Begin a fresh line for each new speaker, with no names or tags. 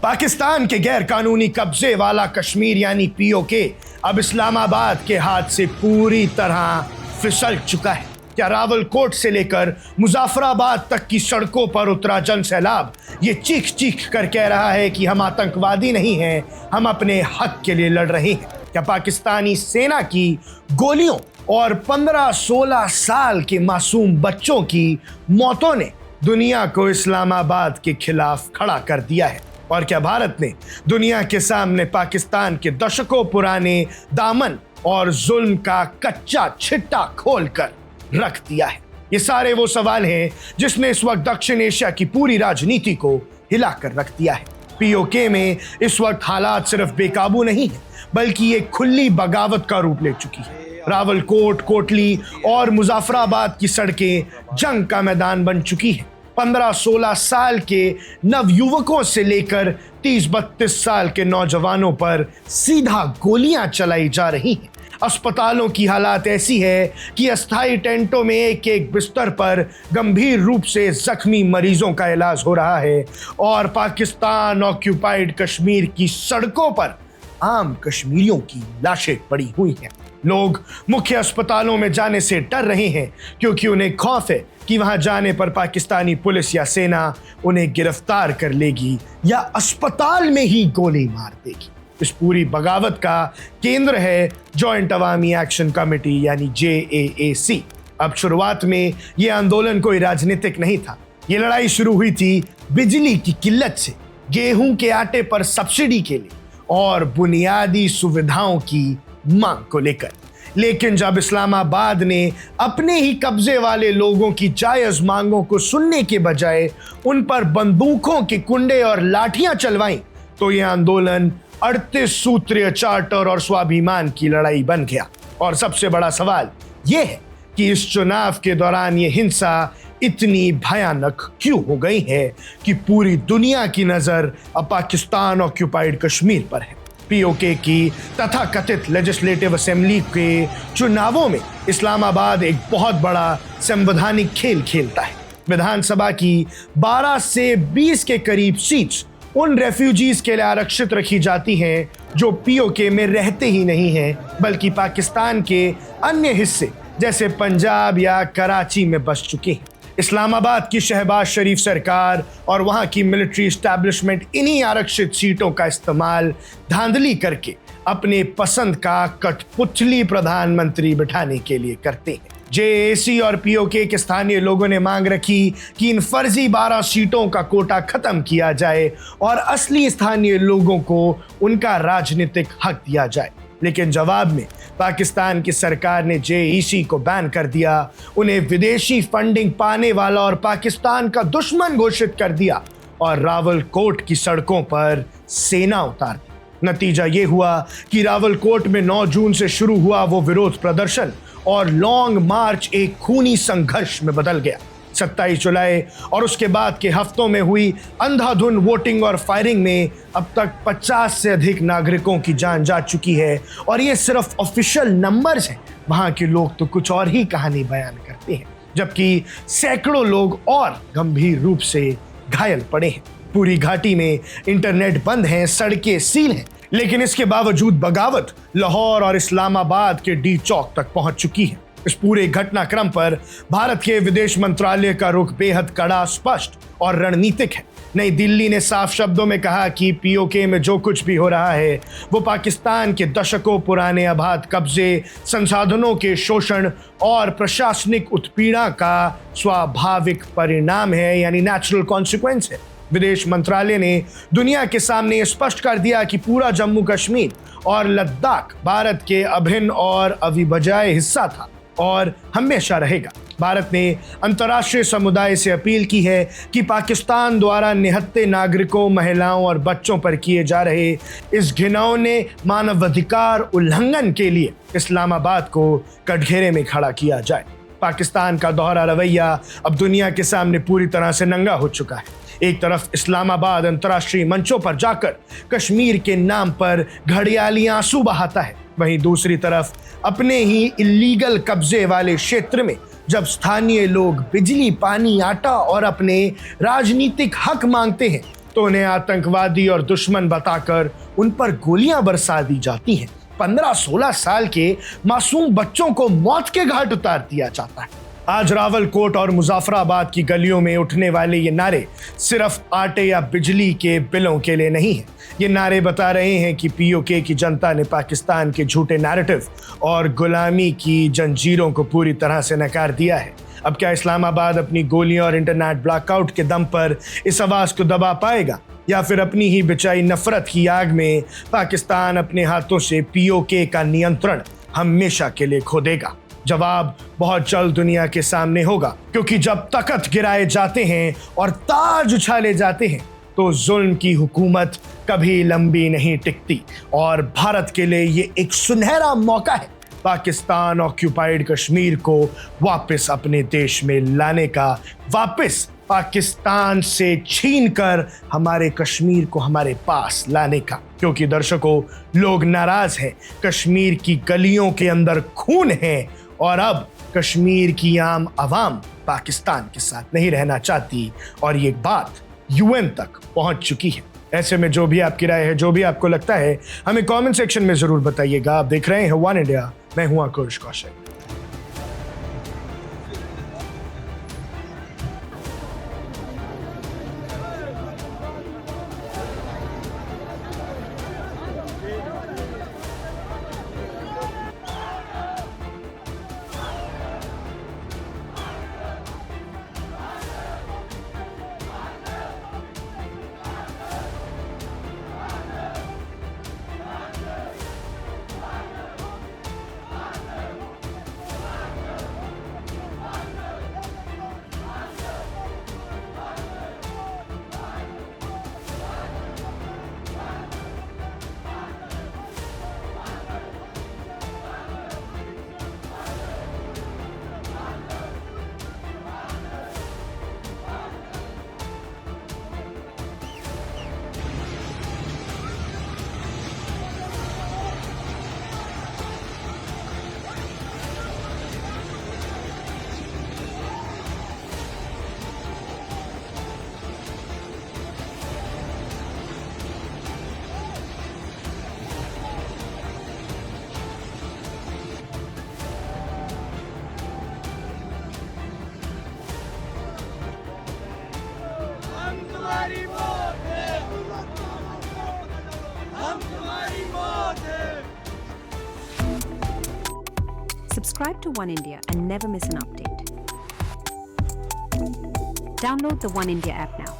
पाकिस्तान के गैर कानूनी कब्जे वाला कश्मीर यानी पीओके अब इस्लामाबाद के हाथ से पूरी तरह फिसल चुका है। क्या रावलकोट से लेकर मुजफ्फराबाद तक की सड़कों पर उतरा जन सैलाब ये चीख चीख कर कह रहा है कि हम आतंकवादी नहीं हैं, हम अपने हक के लिए लड़ रहे हैं। क्या पाकिस्तानी सेना की गोलियों और 15-16 साल के मासूम बच्चों की मौतों ने दुनिया को इस्लामाबाद के खिलाफ खड़ा कर दिया है? और क्या भारत ने दुनिया के सामने पाकिस्तान के दशकों पुराने दामन और जुल्म का कच्चा छिट्टा खोलकर रख दिया है? ये सारे वो सवाल हैं जिसने इस वक्त दक्षिण एशिया की पूरी राजनीति को हिलाकर रख दिया है। पीओके में इस वक्त हालात सिर्फ बेकाबू नहीं है, बल्कि ये खुली बगावत का रूप ले चुकी है। रावलकोट, कोटली और मुजफ्फराबाद की सड़कें जंग का मैदान बन चुकी हैं। 15-16 साल के नवयुवकों से लेकर 30-32 साल के नौजवानों पर सीधा गोलियां चलाई जा रही हैं। अस्पतालों की हालात ऐसी है कि अस्थायी टेंटों में एक एक बिस्तर पर गंभीर रूप से जख्मी मरीजों का इलाज हो रहा है और पाकिस्तान ऑक्यूपाइड कश्मीर की सड़कों पर आम कश्मीरियों की लाशें पड़ी हुई हैं। लोग मुख्य अस्पतालों में जाने से डर रहे हैं क्योंकि उन्हें खौफ है कि वहां जाने पर पाकिस्तानी पुलिस या सेना उन्हें गिरफ्तार कर लेगी या अस्पताल में ही गोली मार देगी। इस पूरी बगावत का केंद्र है जॉइंट अवामी एक्शन कमेटी यानी JAAC। अब शुरुआत में यह आंदोलन कोई राजनीतिक नहीं था। ये लड़ाई शुरू हुई थी बिजली की किल्लत से, गेहूं के आटे पर सब्सिडी के लिए और बुनियादी सुविधाओं की मांग को लेकर। लेकिन जब इस्लामाबाद ने अपने ही कब्जे वाले लोगों की जायज मांगों को सुनने के बजाय उन पर बंदूकों के कुंडे और लाठियां चलवाई, तो यह आंदोलन 38 सूत्रीय चार्टर और स्वाभिमान की लड़ाई बन गया। और सबसे बड़ा सवाल यह है कि इस चुनाव के दौरान यह हिंसा इतनी भयानक क्यों हो गई है कि पूरी दुनिया की नजर अब पाकिस्तान ऑक्यूपाइड कश्मीर पर है। पीओके की तथाकथित लेजिस्लेटिव असेंबली के चुनावों में इस्लामाबाद एक बहुत बड़ा संवैधानिक खेल खेलता है। विधानसभा की 12 से 20 के करीब सीट्स उन रेफ्यूजीज के लिए आरक्षित रखी जाती हैं जो पीओके में रहते ही नहीं हैं, बल्कि पाकिस्तान के अन्य हिस्से जैसे पंजाब या कराची में बस चुके हैं। इस्लामाबाद की शहबाज शरीफ सरकार और वहां की मिलिट्री एस्टैब्लिशमेंट इन्हीं आरक्षित सीटों का इस्तेमाल धांधली करके अपने पसंद का कठपुतली प्रधानमंत्री बिठाने के लिए करते हैं। JAAC और पीओके के स्थानीय लोगों ने मांग रखी कि इन फर्जी 12 सीटों का कोटा खत्म किया जाए और असली स्थानीय लोगों को उनका राजनीतिक हक दिया जाए। लेकिन जवाब में पाकिस्तान की सरकार ने JAAC को बैन कर दिया, उन्हें विदेशी फंडिंग पाने वाला और पाकिस्तान का दुश्मन घोषित कर दिया और रावलकोट की सड़कों पर सेना उतार दी। नतीजा ये हुआ कि रावलकोट में 9 जून से शुरू हुआ वो विरोध प्रदर्शन और लॉन्ग मार्च एक खूनी संघर्ष में बदल गया। 27 जुलाई और उसके बाद के हफ्तों में हुई अंधाधुंध वोटिंग और फायरिंग में अब तक 50 से अधिक नागरिकों की जान जा चुकी है और ये सिर्फ ऑफिशियल नंबर्स हैं। वहां के लोग तो कुछ और ही कहानी बयान करते हैं, जबकि सैकड़ों लोग और गंभीर रूप से घायल पड़े हैं। पूरी घाटी में इंटरनेट बंद है, सड़कें सील हैं, लेकिन इसके बावजूद बगावत लाहौर और इस्लामाबाद के डी चौक तक पहुंच चुकी है। इस पूरे घटनाक्रम पर भारत के विदेश मंत्रालय का रुख बेहद कड़ा, स्पष्ट और रणनीतिक है। नई दिल्ली ने साफ शब्दों में कहा कि पीओके में जो कुछ भी हो रहा है वो पाकिस्तान के दशकों पुराने अबाध कब्जे, संसाधनों के शोषण और प्रशासनिक उत्पीड़न का स्वाभाविक परिणाम है, यानी नेचुरल कॉन्सिक्वेंस है। विदेश मंत्रालय ने दुनिया के सामने स्पष्ट कर दिया कि पूरा जम्मू कश्मीर और लद्दाख भारत के अभिन्न और अविभाज्य हिस्सा था और हमेशा रहेगा। भारत ने अंतर्राष्ट्रीय समुदाय से अपील की है कि पाकिस्तान द्वारा निहत्थे नागरिकों, महिलाओं और बच्चों पर किए जा रहे इस घिनौने मानवाधिकार उल्लंघन के लिए इस्लामाबाद को कटघरे में खड़ा किया जाए। पाकिस्तान का दोहरा रवैया अब दुनिया के सामने पूरी तरह से नंगा हो चुका है। एक तरफ इस्लामाबाद अंतर्राष्ट्रीय मंचों पर जाकर कश्मीर के नाम पर घड़ियाली आंसू बहाता है, वहीं दूसरी तरफ अपने ही इलीगल कब्जे वाले क्षेत्र में जब स्थानीय लोग बिजली, पानी, आटा और अपने राजनीतिक हक मांगते हैं तो उन्हें आतंकवादी और दुश्मन बताकर उन पर गोलियां बरसा दी जाती हैं। 15-16 साल के मासूम बच्चों को मौत के घाट उतार दिया जाता है। आज रावलकोट और मुजाफराबाद की गलियों में उठने वाले ये नारे सिर्फ आटे या बिजली के बिलों के लिए नहीं है। ये नारे बता रहे हैं कि पीओके की जनता ने पाकिस्तान के झूठे नैरेटिव और गुलामी की जंजीरों को पूरी तरह से नकार दिया है। अब क्या इस्लामाबाद अपनी गोलियों और इंटरनेट ब्लैकआउट के दम पर इस आवाज को दबा पाएगा, या फिर अपनी ही बिछाई नफरत की आग में पाकिस्तान अपने हाथों से पीओके का नियंत्रण हमेशा के लिए खो देगा? जवाब बहुत जल्द दुनिया के सामने होगा, क्योंकि जब तख्त गिराए जाते हैं और ताज उछाले जाते हैं तो जुल्म की हुकूमत कभी लंबी नहीं टिकती। और भारत के लिए ये एक सुनहरा मौका है पाकिस्तान ऑक्यूपाइड कश्मीर को वापस अपने देश में लाने का, वापस पाकिस्तान से छीनकर हमारे कश्मीर को हमारे पास लाने का। क्योंकि दर्शकों, लोग नाराज हैं, कश्मीर की गलियों के अंदर खून है और अब कश्मीर की आम आवाम पाकिस्तान के साथ नहीं रहना चाहती और ये बात यूएन तक पहुंच चुकी है। ऐसे में जो भी आपकी राय है, जो भी आपको लगता है, हमें कमेंट सेक्शन में जरूर बताइएगा। आप देख रहे हैं वन इंडिया, मैं हूं आकुश Kaushik.
Subscribe to One India and never miss an update. Download the One India app now.